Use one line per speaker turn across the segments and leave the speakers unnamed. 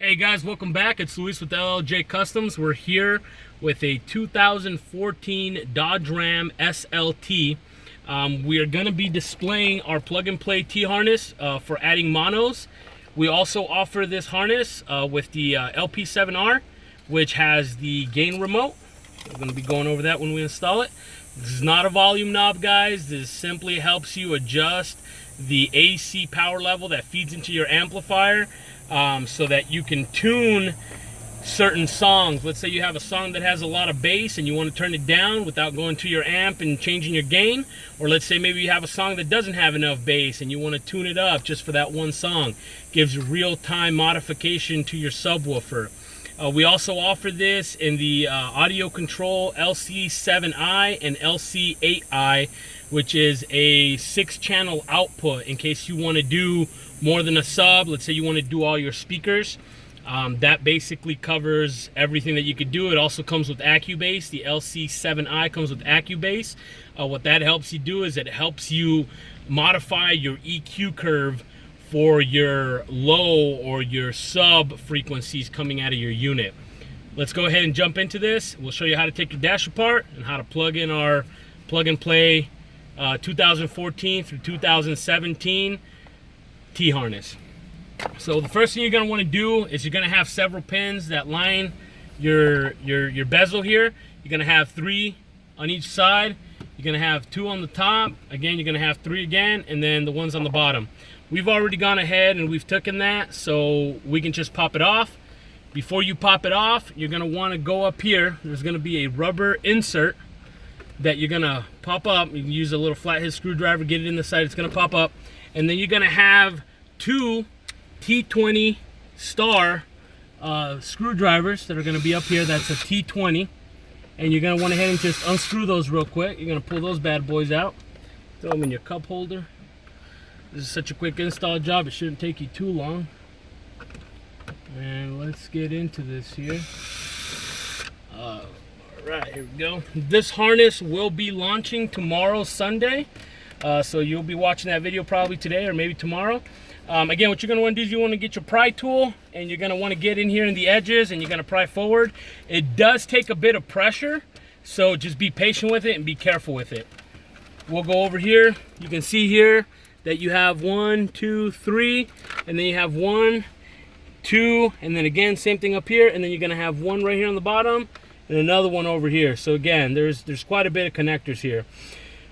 Hey guys, welcome back. It's Luis with LLJ Customs. We're here with a 2014 Dodge Ram SLT. We are going to be displaying our plug-and-play T-harness for adding monos. We also offer this harness with the LP7R, which has the gain remote. We're going to be going over that when we install it. This is not a volume knob, guys. This simply helps you adjust the AC power level that feeds into your amplifier, so that you can tune certain songs. Let's say you have a song that has a lot of bass and you want to turn it down without going to your amp and changing your gain. Or let's say maybe you have a song that doesn't have enough bass and you want to tune it up just for that one song. Gives you real-time modification to your subwoofer. We also offer this in the audio control LC7i and LC8i, which is a 6-channel output in case you want to do more than a sub. Let's say you want to do all your speakers. That basically covers everything that you could do. It also comes with AccuBass. The LC7i comes with AccuBass. What that helps you do is it helps you modify your EQ curve for your low or your sub frequencies coming out of your unit. Let's go ahead and jump into this. We'll show you how to take your dash apart and how to plug in our plug-and-play 2014 through 2017 T-harness. So the first thing you're going to want to do is you're going to have several pins that line your bezel here. You're going to have 3 on each side. You're going to have 2 on the top. Again, you're going to have 3 again, and then the ones on the bottom. We've already gone ahead and we've taken that, so we can just pop it off. Before you pop it off, you're going to want to go up here. There's going to be a rubber insert that you're going to pop up. You can use a little flathead screwdriver, get it in the side, it's going to pop up. And then you're going to have 2 T20 star screwdrivers that are going to be up here. That's a T20. And you're going to want to head and just unscrew those real quick. You're going to pull those bad boys out. Throw them in your cup holder. This is such a quick install job, it shouldn't take you too long. And let's get into this here. Alright, here we go. This harness will be launching tomorrow, Sunday. So you'll be watching that video probably today or maybe tomorrow. Again, what you're going to want to do is you want to get your pry tool and you're going to want to get in here in the edges and you're going to pry forward. It does take a bit of pressure, so just be patient with it and be careful with it. We'll go over here. You can see here that you have 1, 2, 3, and then you have 1, 2, and then again, same thing up here, and then you're going to have 1 right here on the bottom and another one over here. So again, there's quite a bit of connectors here.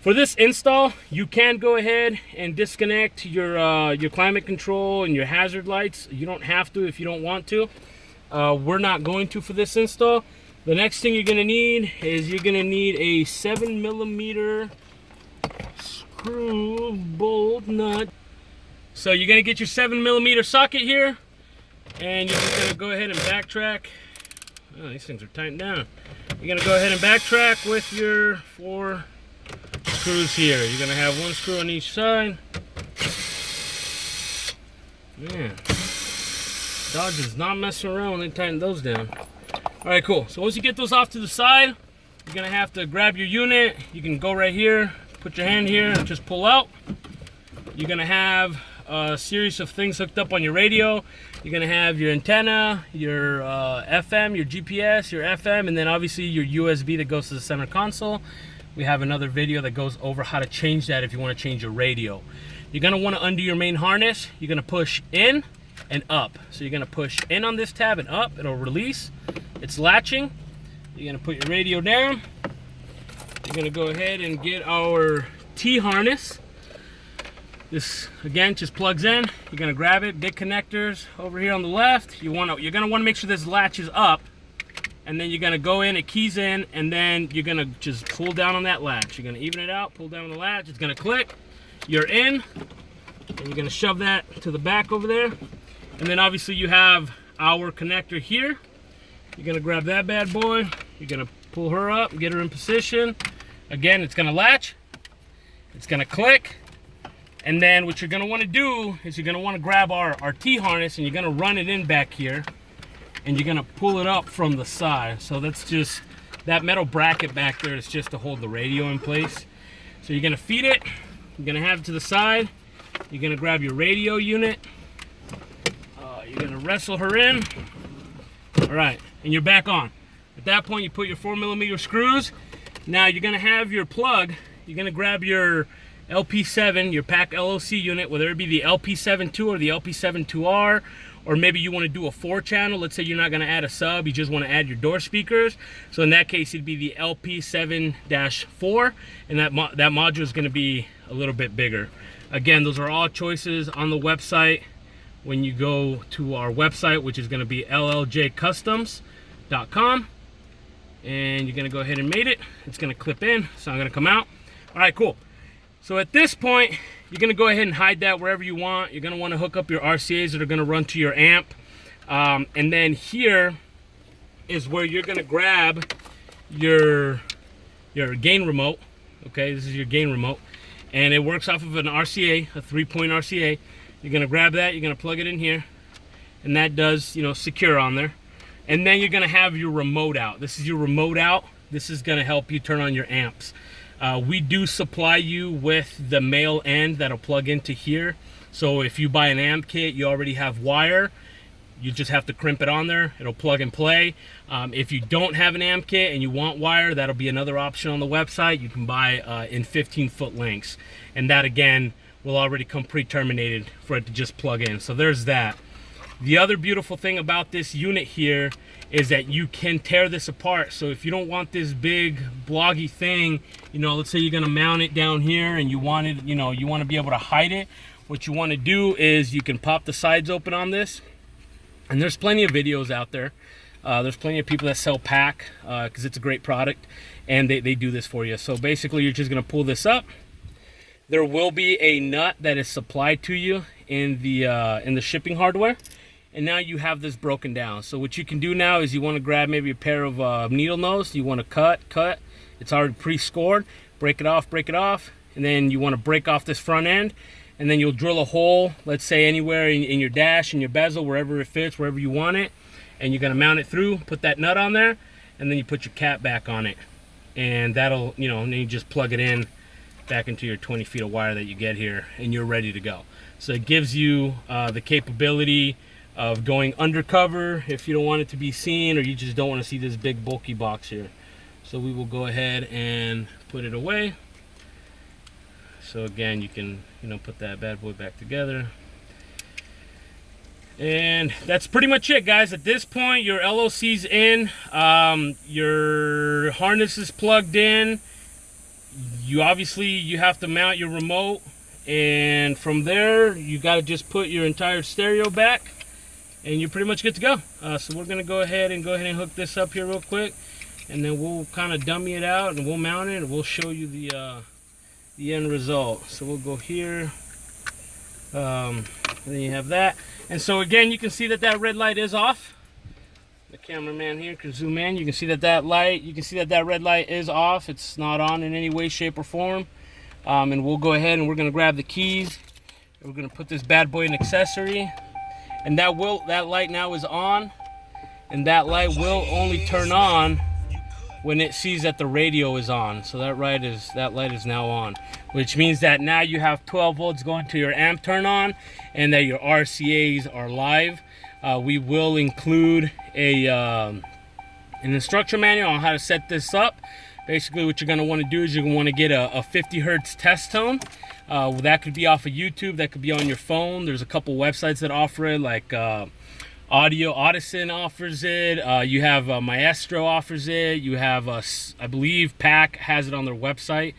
For this install, you can go ahead and disconnect your climate control and your hazard lights. You don't have to if you don't want to. We're not going to for this install. The next thing you're going to need is you're going to need a 7mm screw bolt nut. So you're going to get your 7mm socket here, and you're just going to go ahead and backtrack. Oh, these things are tightened down. You're going to go ahead and backtrack with your 4 screws here. You're going to have 1 screw on each side. Man, Dodge is not messing around when they tighten those down. Alright, cool. So once you get those off to the side, you're going to have to grab your unit. You can go right here, put your hand here, and just pull out. You're going to have a series of things hooked up on your radio. You're going to have your antenna, your FM, your GPS, your FM, and then obviously your USB that goes to the center console. We have another video that goes over how to change that if you want to change your radio. You're going to want to undo your main harness. You're going to push in and up. So you're going to push in on this tab and up. It'll release. It's latching. You're going to put your radio down. You're going to go ahead and get our T-harness. This, again, just plugs in. You're going to grab it. Big connectors over here on the left. You're going to want to make sure this latches up. And then you're going to go in, it keys in, and then you're going to just pull down on that latch. You're going to even it out, pull down on the latch. It's going to click. You're in. And you're going to shove that to the back over there. And then obviously you have our connector here. You're going to grab that bad boy. You're going to pull her up, get her in position. Again, it's going to latch. It's going to click. And then what you're going to want to do is you're going to want to grab our T-harness and you're going to run it in back here. And you're going to pull it up from the side. So that's just, that metal bracket back there is just to hold the radio in place. So you're going to feed it. You're going to have it to the side. You're going to grab your radio unit. you're gonna wrestle her in. All right, and you're back on. At that point, you put your 4mm screws. Now you're gonna have your plug. You're gonna grab your LP7, your pack L.L.C unit, whether it be the LP7 II or the LP7 IIR, or maybe you want to do a 4-channel. Let's say you're not going to add a sub, you just want to add your door speakers. So in that case, it'd be the LP7-4, and that module is going to be a little bit bigger. Again, those are all choices on the website. When you go to our website, which is going to be LLJcustoms.com, and you're going to go ahead and mate it. It's going to clip in, so I'm going to come out. All right, cool. So at this point, you're going to go ahead and hide that wherever you want. You're going to want to hook up your RCAs that are going to run to your amp. And then here is where you're going to grab your gain remote. Okay, this is your gain remote. And it works off of an RCA, a 3-point RCA. You're going to grab that, you're going to plug it in here. And that does, you know, secure on there. And then you're going to have your remote out. This is your remote out. This is going to help you turn on your amps. We do supply you with the male end that'll plug into here. So if you buy an amp kit, you already have wire. You just have to crimp it on there. It'll plug and play. If you don't have an amp kit and you want wire, that'll be another option on the website. You can buy in 15-foot lengths. And that, again, will already come pre-terminated for it to just plug in. So there's that. The other beautiful thing about this unit here is that you can tear this apart. So if you don't want this big bloggy thing, you know, let's say you're gonna mount it down here and you want it, you know, you want to be able to hide it. What you want to do is you can pop the sides open on this, and there's plenty of videos out there. There's plenty of people that sell pack because it's a great product, and they do this for you. So basically, you're just gonna pull this up. There will be a nut that is supplied to you in the shipping hardware. And now you have this broken down. So what you can do now is you want to grab maybe a pair of needle nose. You want to cut. It's already pre-scored. Break it off. And then you want to break off this front end. And then you'll drill a hole, let's say anywhere in your dash, in your bezel, wherever it fits, wherever you want it. And you're going to mount it through, put that nut on there, and then you put your cap back on it. And that'll, you know, and then you just plug it in back into your 20 feet of wire that you get here, and you're ready to go. So it gives you the capability of going undercover if you don't want it to be seen, or you just don't want to see this big bulky box here. So we will go ahead and put it away. So again, you can, you know, put that bad boy back together. And that's pretty much it, guys. At this point, your L.L.C's in, your harness is plugged in. You have to mount your remote, and from there you got to just put your entire stereo back, and you're pretty much good to go. So we're gonna go ahead and hook this up here real quick, and then we'll kind of dummy it out and we'll mount it and we'll show you the end result. So we'll go here, and then you have that. And so again, you can see that red light is off. The cameraman here can zoom in. You can see that that red light is off. It's not on in any way, shape, or form. And we'll go ahead and we're gonna grab the keys. We're gonna put this bad boy in accessory. And that light now is on, and that light will only turn on when it sees that the radio is on. So that light is now on, which means that now you have 12 volts going to your amp turn on, and that your RCAs are live. We will include an instruction manual on how to set this up. Basically, what you're going to want to do is you're going to want to get a 50 hertz test tone. That could be off of YouTube, that could be on your phone. There's a couple websites that offer it, like Audio Audison offers it. You have Maestro offers it. You have, I believe, Pack has it on their website.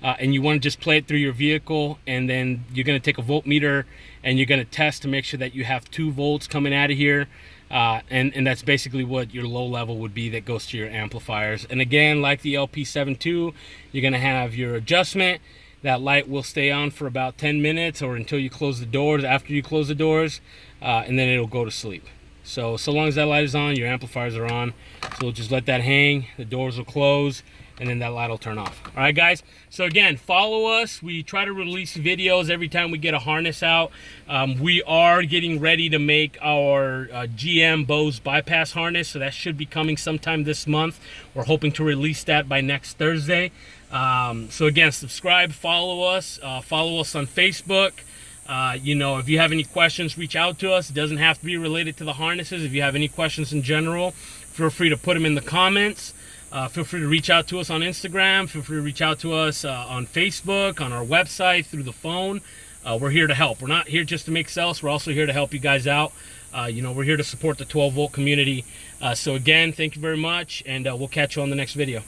And you want to just play it through your vehicle, and then you're going to take a voltmeter and you're going to test to make sure that you have 2 volts coming out of here. And that's basically what your low level would be that goes to your amplifiers. And again, like the LP7 II, you're going to have your adjustment. That light will stay on for about 10 minutes or until you close the doors, after you close the doors, and then it'll go to sleep. So long as that light is on, your amplifiers are on. So we'll just let that hang, the doors will close, and then that light will turn off. All right, guys. So again, follow us. We try to release videos every time we get a harness out. We are getting ready to make our GM Bose bypass harness, so that should be coming sometime this month. We're hoping to release that by next Thursday. So again, subscribe, follow us on Facebook. You know, if you have any questions, reach out to us. It doesn't have to be related to the harnesses. If you have any questions in general, feel free to put them in the comments. Feel free to reach out to us on Instagram. Feel free to reach out to us on Facebook, on our website, through the phone. We're here to help. We're not here just to make sales. We're also here to help you guys out. You know, we're here to support the 12-volt community. So again, thank you very much, and we'll catch you on the next video.